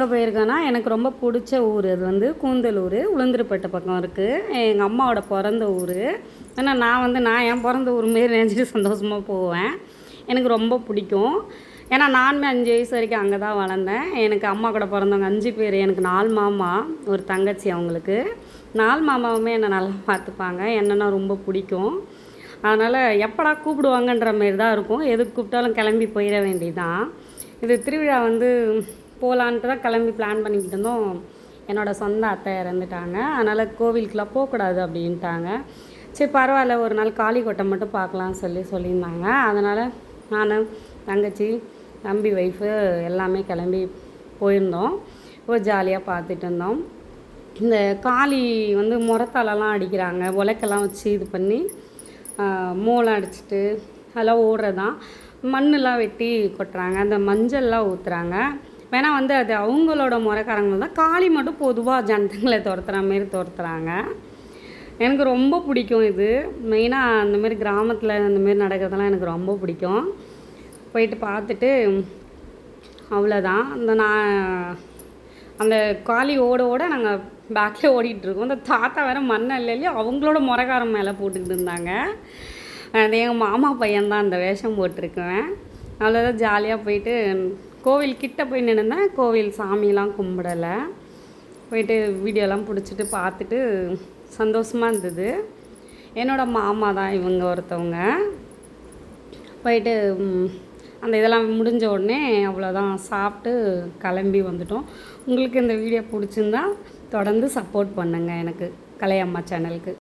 எங்கே போயிருக்கேன்னா, எனக்கு ரொம்ப பிடிச்ச ஊர் அது வந்து கூந்தலூர், உளுந்தூர்பேட்டை பக்கம் இருக்குது. எங்கள் அம்மாவோட பிறந்த ஊர். ஏன்னா நான் என் பிறந்த ஊர் மாரி நினச்சிட்டு சந்தோஷமாக போவேன். எனக்கு ரொம்ப பிடிக்கும். ஏன்னா நானுமே 5 வயசு வரைக்கும் அங்கே தான் வளர்ந்தேன். எனக்கு அம்மா கூட பிறந்தவங்க 5 பேர். எனக்கு 4 மாமா, ஒரு தங்கச்சி அவங்களுக்கு. 4 மாமாவுமே என்னை நல்லா பார்த்துப்பாங்க. என்னன்னா ரொம்ப பிடிக்கும். அதனால் எப்படா கூப்பிடுவாங்கன்ற மாரி தான் இருக்கும். எதுக்கு கூப்பிட்டாலும் கிளம்பி போயிட வேண்டியதுதான். இது திருவிழா வந்து போகலான்ட்டு தான் கிளம்பி பிளான் பண்ணிக்கிட்டு இருந்தோம். என்னோடய சொந்த அத்தை இறந்துட்டாங்க. அதனால் கோவிலுக்கெலாம் போகக்கூடாது அப்படின்ட்டாங்க. சரி பரவாயில்ல, ஒரு நாள் காளிக்கோட்டை மட்டும் பார்க்கலான்னு சொல்லியிருந்தாங்க. அதனால் நான், தங்கச்சி, தம்பி ஒய்ஃபு எல்லாமே கிளம்பி போயிருந்தோம். ஒரு ஜாலியாக பார்த்துட்டு இருந்தோம். இந்த காளி வந்து முறத்தாலெல்லாம் அடிக்கிறாங்க, உலக்கெல்லாம் வச்சு இது பண்ணி மூலம் அடிச்சுட்டு அதெல்லாம் ஓடுறதான். மண்ணெலாம் வெட்டி கொட்டுறாங்க, அந்த மஞ்சள்லாம் ஊற்றுறாங்க. வேணால் வந்து அது அவங்களோட முறைக்காரங்க தான். காளி மட்டும் பொதுவாக ஜனங்களை துரத்துற மாரி துரத்துறாங்க. எனக்கு ரொம்ப பிடிக்கும் இது. மெயினாக அந்தமாரி கிராமத்தில் அந்தமாரி நடக்கிறதெல்லாம் எனக்கு ரொம்ப பிடிக்கும். போயிட்டு பார்த்துட்டு அவ்வளோதான். அந்த காளி ஓட ஓட நாங்கள் பேக்கில் ஓடிட்டுருக்கோம். அந்த தாத்தா வேறு மண்ணை இல்லையோ அவங்களோட முறைக்காரன் மேலே போட்டுக்கிட்டு இருந்தாங்க. அது எங்கள் மாமா பையன்தான் அந்த வேஷம் போட்டிருக்குவேன். அவ்வளோதான், ஜாலியாக போயிட்டு கோவில் கிட்டே போய் நின்றுந்தேன். கோவில் சாமிலாம் கும்பிடலை. போயிட்டு வீடியோலாம் பிடிச்சிட்டு பார்த்துட்டு சந்தோஷமாக இருந்தது. என்னோடய மாமா தான் இவங்க ஒருத்தவங்க. போயிட்டு அந்த இதெல்லாம் முடிஞ்ச உடனே அவ்வளோதான், சாப்பிட்டு கிளம்பி வந்துட்டோம். உங்களுக்கு இந்த வீடியோ பிடிச்சிருந்தா தொடர்ந்து சப்போர்ட் பண்ணுங்கள் எனக்கு, கலையம்மா சேனலுக்கு.